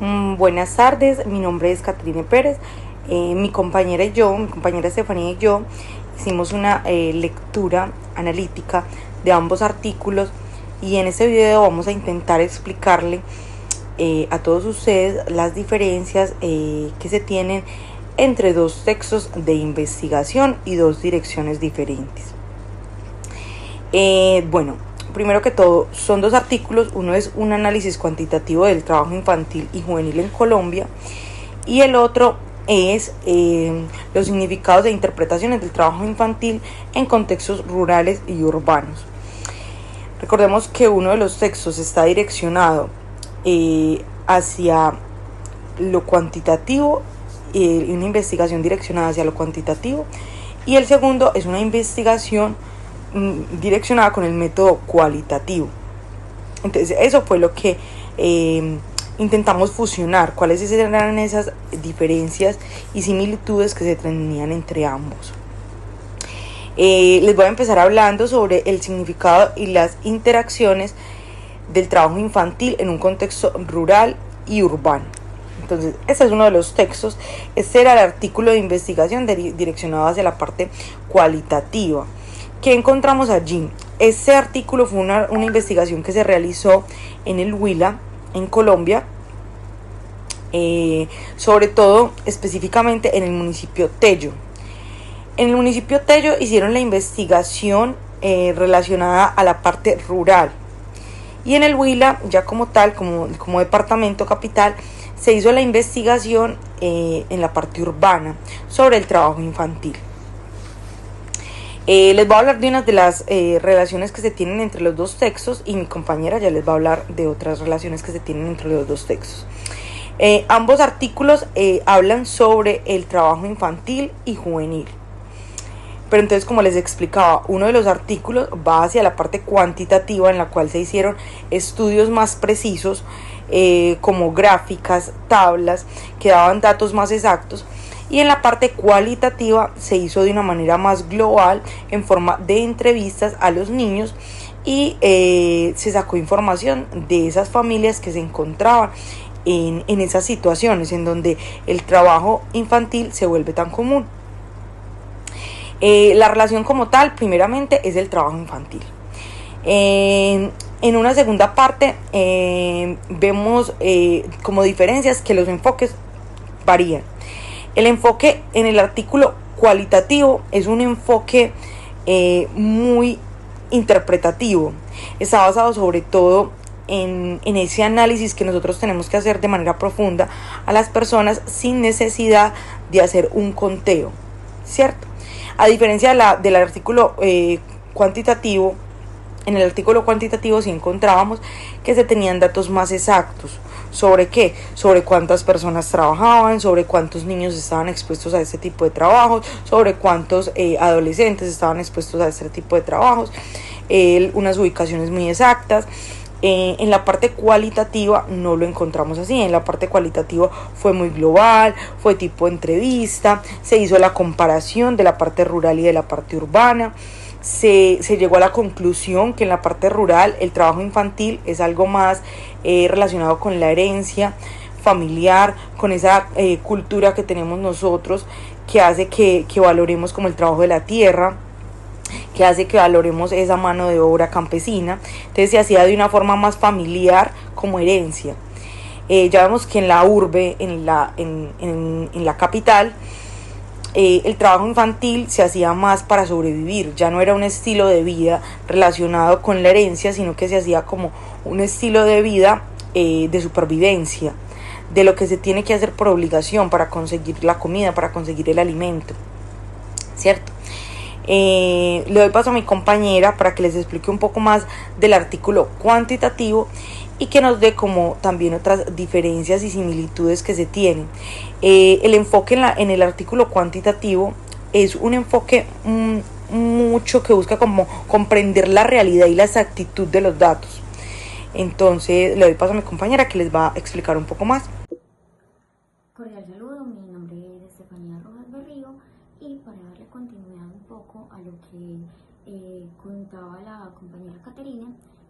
Buenas tardes, mi nombre es Caterine Pérez. Mi compañera Estefanía y yo, hicimos una lectura analítica de ambos artículos y en este video vamos a intentar explicarle a todos ustedes las diferencias que se tienen entre dos textos de investigación y dos direcciones diferentes. Primero que todo, son dos artículos. Uno es un análisis cuantitativo del trabajo infantil y juvenil en Colombia y el otro es los significados e interpretaciones del trabajo infantil en contextos rurales y urbanos. Recordemos que uno de los textos está direccionado hacia lo cuantitativo, una investigación direccionada hacia lo cuantitativo, y el segundo es una investigación direccionada con el método cualitativo. Entonces eso fue lo que intentamos fusionar, cuáles eran esas diferencias y similitudes que se tenían entre ambos. Les voy a empezar hablando sobre el significado y las interacciones del trabajo infantil en un contexto rural y urbano. Entonces, este es uno de los textos. Este era el artículo de investigación direccionado hacia la parte cualitativa. ¿Qué encontramos allí? Este artículo fue una investigación que se realizó en el Huila, en Colombia, sobre todo específicamente en el municipio Tello. En el municipio Tello hicieron la investigación relacionada a la parte rural. Y en el Huila, ya como tal, como departamento capital, se hizo la investigación en la parte urbana sobre el trabajo infantil. Les voy a hablar de unas de las relaciones que se tienen entre los dos textos y mi compañera ya les va a hablar de otras relaciones que se tienen entre los dos textos. Ambos artículos hablan sobre el trabajo infantil y juvenil. Pero entonces, como les explicaba, uno de los artículos va hacia la parte cuantitativa, en la cual se hicieron estudios más precisos, como gráficas, tablas, que daban datos más exactos. Y en la parte cualitativa se hizo de una manera más global, en forma de entrevistas a los niños, y se sacó información de esas familias que se encontraban en esas situaciones en donde el trabajo infantil se vuelve tan común. La relación como tal, primeramente, es el trabajo infantil. En una segunda parte vemos como diferencias que los enfoques varían. El enfoque en el artículo cualitativo es un enfoque muy interpretativo. Está basado sobre todo en ese análisis que nosotros tenemos que hacer de manera profunda a las personas sin necesidad de hacer un conteo, ¿cierto? A diferencia del artículo cuantitativo, en el artículo cuantitativo sí encontrábamos que se tenían datos más exactos. ¿Sobre qué? Sobre cuántas personas trabajaban, sobre cuántos niños estaban expuestos a este tipo de trabajos, sobre cuántos adolescentes estaban expuestos a este tipo de trabajos, unas ubicaciones muy exactas. En la parte cualitativa no lo encontramos así. En la parte cualitativa fue muy global, fue tipo entrevista, se hizo la comparación de la parte rural y de la parte urbana. Se llegó a la conclusión que en la parte rural el trabajo infantil es algo más relacionado con la herencia familiar, con esa cultura que tenemos nosotros, que hace que valoremos como el trabajo de la tierra, que hace que valoremos esa mano de obra campesina. Entonces se hacía de una forma más familiar, como herencia. Ya vemos que en la urbe, en la capital, el trabajo infantil se hacía más para sobrevivir. Ya no era un estilo de vida relacionado con la herencia, sino que se hacía como un estilo de vida de supervivencia, de lo que se tiene que hacer por obligación para conseguir la comida, para conseguir el alimento, ¿cierto? Le doy paso a mi compañera para que les explique un poco más del artículo cuantitativo y que nos dé como también otras diferencias y similitudes que se tienen. El enfoque en el artículo cuantitativo es un enfoque mucho que busca como comprender la realidad y la exactitud de los datos. Entonces le doy paso a mi compañera que les va a explicar un poco más. Cordial saludo, mi nombre es Estefanía Rojas Berrío y para darle continuidad un poco a lo que contaba la compañera Caterina,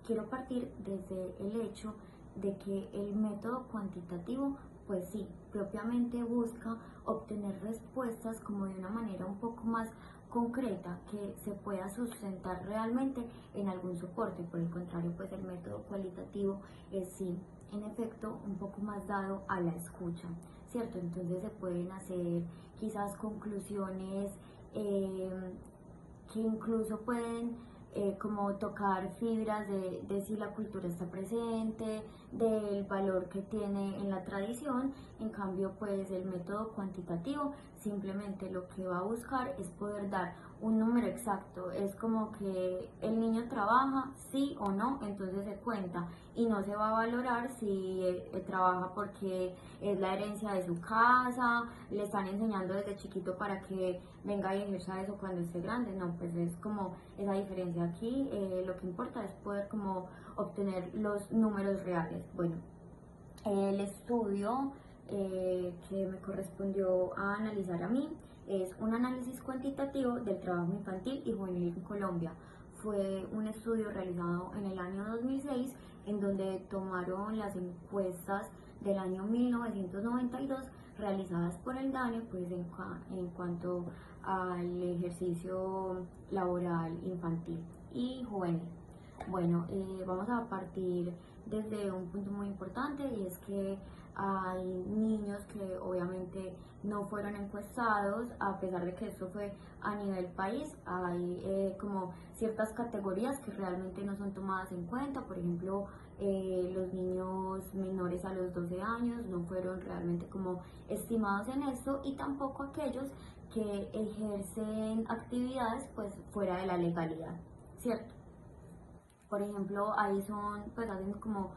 quiero partir desde el hecho de que el método cuantitativo, pues sí, propiamente busca obtener respuestas como de una manera un poco más concreta, que se pueda sustentar realmente en algún soporte. Por el contrario, pues el método cualitativo es sí, en efecto, un poco más dado a la escucha, ¿cierto? Entonces se pueden hacer quizás conclusiones que incluso pueden como tocar fibras de si la cultura está presente, del valor que tiene en la tradición. En cambio, pues el método cuantitativo simplemente lo que va a buscar es poder dar un número exacto. Es como que el niño trabaja, sí o no, entonces se cuenta y no se va a valorar si trabaja porque es la herencia de su casa, le están enseñando desde chiquito para que venga y ejerza eso cuando esté grande. No, pues es como esa diferencia aquí. Lo que importa es poder como obtener los números reales. Bueno, el estudio que me correspondió a analizar a mí es un análisis cuantitativo del trabajo infantil y juvenil en Colombia. Fue un estudio realizado en el año 2006 en donde tomaron las encuestas del año 1992 realizadas por el DANE, pues en cuanto al ejercicio laboral infantil y juvenil. Bueno, vamos a partir desde un punto muy importante, y es que hay niños que obviamente no fueron encuestados, a pesar de que esto fue a nivel país. Hay como ciertas categorías que realmente no son tomadas en cuenta. Por ejemplo, los niños menores a los 12 años no fueron realmente como estimados en esto, y tampoco aquellos que ejercen actividades pues fuera de la legalidad, ¿cierto? Por ejemplo, ahí pues hacen como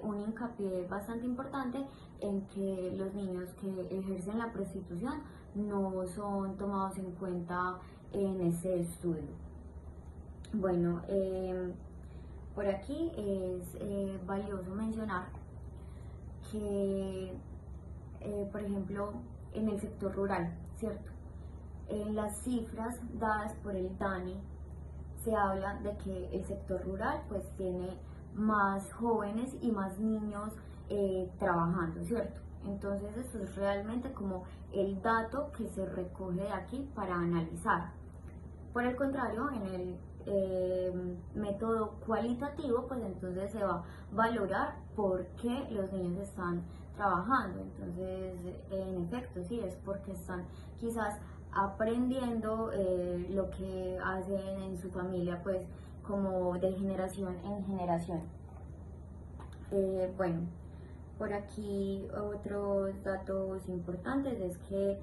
un hincapié bastante importante en que los niños que ejercen la prostitución no son tomados en cuenta en ese estudio. Bueno, por aquí es valioso mencionar que, por ejemplo, en el sector rural, ¿cierto? En las cifras dadas por el DANE se habla de que el sector rural pues tiene más jóvenes y más niños trabajando, ¿cierto? Entonces esto es realmente como el dato que se recoge de aquí para analizar. Por el contrario, en el método cualitativo, pues entonces se va a valorar por qué los niños están trabajando. Entonces, en efecto, sí, es porque están quizás aprendiendo lo que hacen en su familia, pues como de generación en generación. Bueno, por aquí otros datos importantes es que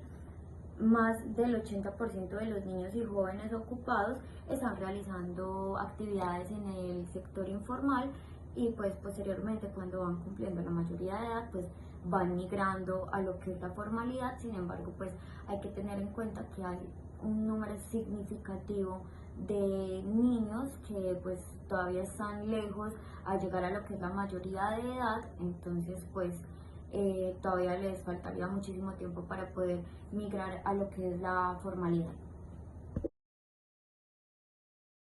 más del 80% de los niños y jóvenes ocupados están realizando actividades en el sector informal, y pues posteriormente, cuando van cumpliendo la mayoría de edad, pues van migrando a lo que es la formalidad. Sin embargo, pues hay que tener en cuenta que hay un número significativo de niños que pues todavía están lejos a llegar a lo que es la mayoría de edad. Entonces pues todavía les faltaría muchísimo tiempo para poder migrar a lo que es la formalidad.